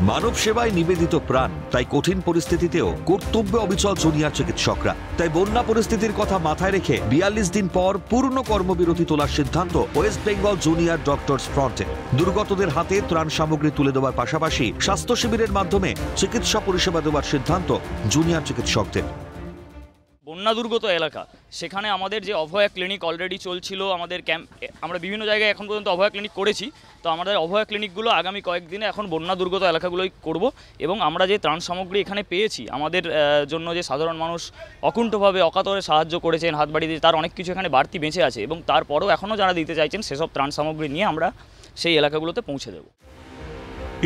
মানব সেবায় নিবেদিত প্রাণ, তাই কঠিন পরিস্থিতিতেও কর্তব্যে অবিচল জুনিয়র চিকিৎসকরা। তাই বন্যা পরিস্থিতির কথা মাথায় রেখে ৪২ দিন পর পূর্ণ কর্মবিরতি তোলার সিদ্ধান্ত ওয়েস্ট বেঙ্গল জুনিয়র ডক্টরস ফ্রন্টের। দুর্গতদের হাতে ত্রাণ সামগ্রী তুলে দেওয়ার পাশাপাশি স্বাস্থ্য শিবিরের মাধ্যমে চিকিৎসা পরিষেবা দেওয়ার সিদ্ধান্ত জুনিয়র চিকিৎসকদের। বন্যা দুর্গত এলাকা, সেখানে আমাদের যে অভয়া ক্লিনিক অলরেডি চলছিল, আমাদের ক্যাম্প, আমরা বিভিন্ন জায়গায় এখন পর্যন্ত অভয়া ক্লিনিক করেছি। তো আমাদের অভয়া ক্লিনিকগুলো আগামী কয়েকদিনে এখন বন্যা দুর্গত এলাকাগুলোই করব। এবং আমরা যে ত্রাণ সামগ্রী এখানে পেয়েছি, আমাদের জন্য যে সাধারণ মানুষ অকুণ্ঠভাবে অকাতরে সাহায্য করেছেন, হাত বাড়িয়ে দিয়ে, তার অনেক কিছু এখানে বাড়তি বেঁচে আছে। এবং তারপরেও এখনও যারা দিতে চাইছেন, সেসব ত্রাণ সামগ্রী নিয়ে আমরা সেই এলাকাগুলোতে পৌঁছে দেব।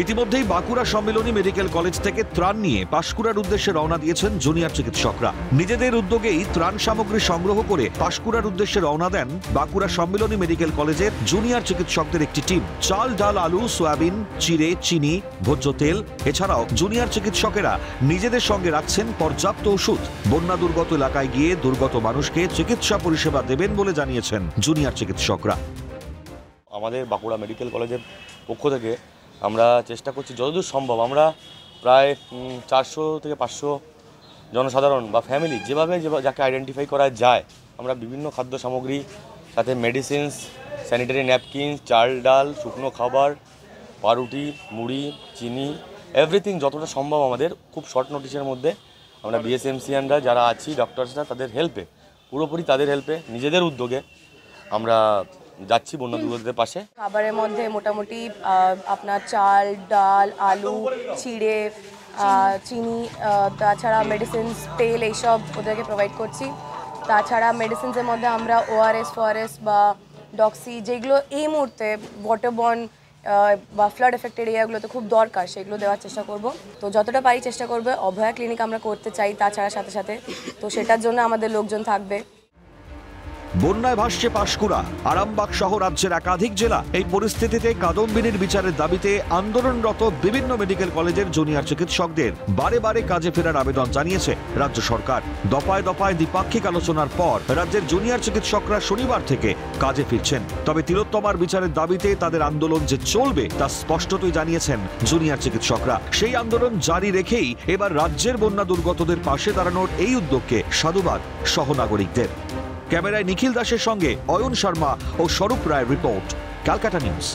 ইতিমধ্যেই বাঁকুড়া সম্মিলনী মেডিকেল কলেজ থেকে ত্রাণ নিয়ে পাঁশকুড়ার উদ্দেশ্যে রওনা দিয়েছেন জুনিয়র চিকিৎসকরা। নিজেদের উদ্যোগেই ত্রাণ সামগ্রী সংগ্রহ করে পাঁশকুড়ার উদ্দেশ্যে রওনা দেন বাঁকুড়া সম্মিলনী মেডিকেল কলেজের জুনিয়র চিকিৎসকদের একটি টিম। চাল, ডাল, আলু, সয়াবিন, চিড়ে, চিনি, ভোজ্য তেল, এছাড়াও জুনিয়র চিকিৎসকেরা নিজেদের সঙ্গে রাখছেন পর্যাপ্ত ওষুধ। বন্যা দুর্গত এলাকায় গিয়ে দুর্গত মানুষকে চিকিৎসা পরিষেবা দেবেন বলে জানিয়েছেন জুনিয়র চিকিৎসকরা। আমাদের বাঁকুড়া মেডিকেল কলেজের পক্ষ থেকে আমরা চেষ্টা করছি যতদূর সম্ভব। আমরা প্রায় 400 থেকে 500 জনসাধারণ বা ফ্যামিলি যেভাবে যাকে আইডেন্টিফাই করা যায়, আমরা বিভিন্ন খাদ্য সামগ্রী, সাথে মেডিসিনস, স্যানিটারি ন্যাপকিন, চাল, ডাল, শুকনো খাবার, পাউরুটি, মুড়ি, চিনি, এভরিথিং যতটা সম্ভব আমাদের খুব শর্ট নোটিশের মধ্যে আমরা বিএসএমসিয়ানরা যারা আছি, ডক্টরসরা, তাদের হেল্পে, পুরোপুরি তাদের হেল্পে, নিজেদের উদ্যোগে আমরা যাচ্ছি বন্যা দুর্গতদের পাশে। খাবারের মধ্যে মোটামুটি আপনার চাল, ডাল, আলু, চিড়ে, চিনি, তাছাড়া মেডিসিনস, তেল, এইসব ওদেরকে প্রোভাইড করছি। তাছাড়া মেডিসিনসের মধ্যে আমরা ওআরএস, ফোআরএস বা ডক্সি, যেগুলো এই মুহূর্তে ওয়াটারবর্ন বা ফ্লাড এফেক্টেড এরিয়াগুলোতে খুব দরকার, সেগুলো দেওয়ার চেষ্টা করব। তো যতটা পারি চেষ্টা করবে। অভয়া ক্লিনিক আমরা করতে চাই তাছাড়া সাথে সাথে, তো সেটার জন্য আমাদের লোকজন থাকবে। বন্যায় ভাসছে পাঁশকুড়া, আরামবাগ সহ রাজ্যের একাধিক জেলা। এই পরিস্থিতিতে কাদম্বিনীর বিচারের দাবিতে আন্দোলনরত বিভিন্ন মেডিকেল কলেজের জুনিয়র চিকিৎসকদের বারে বারে কাজে ফেরার আবেদন জানিয়েছে রাজ্য সরকার। দফায় দফায় দ্বিপাক্ষিক আলোচনার পর রাজ্যের জুনিয়র চিকিৎসকরা শনিবার থেকে কাজে ফিরছেন। তবে তিলোত্তমার বিচারের দাবিতে তাদের আন্দোলন যে চলবে তা স্পষ্টতই জানিয়েছেন জুনিয়র চিকিৎসকরা। সেই আন্দোলন জারি রেখেই এবার রাজ্যের বন্যা দুর্গতদের পাশে দাঁড়ানোর এই উদ্যোগকে সাধুবাদ সহনাগরিকদের। ক্যামেরায় নিখিল দাসের সঙ্গে অয়ন শর্মা ও স্বরূপ রায়ের রিপোর্ট, ক্যালকাটা নিউজ।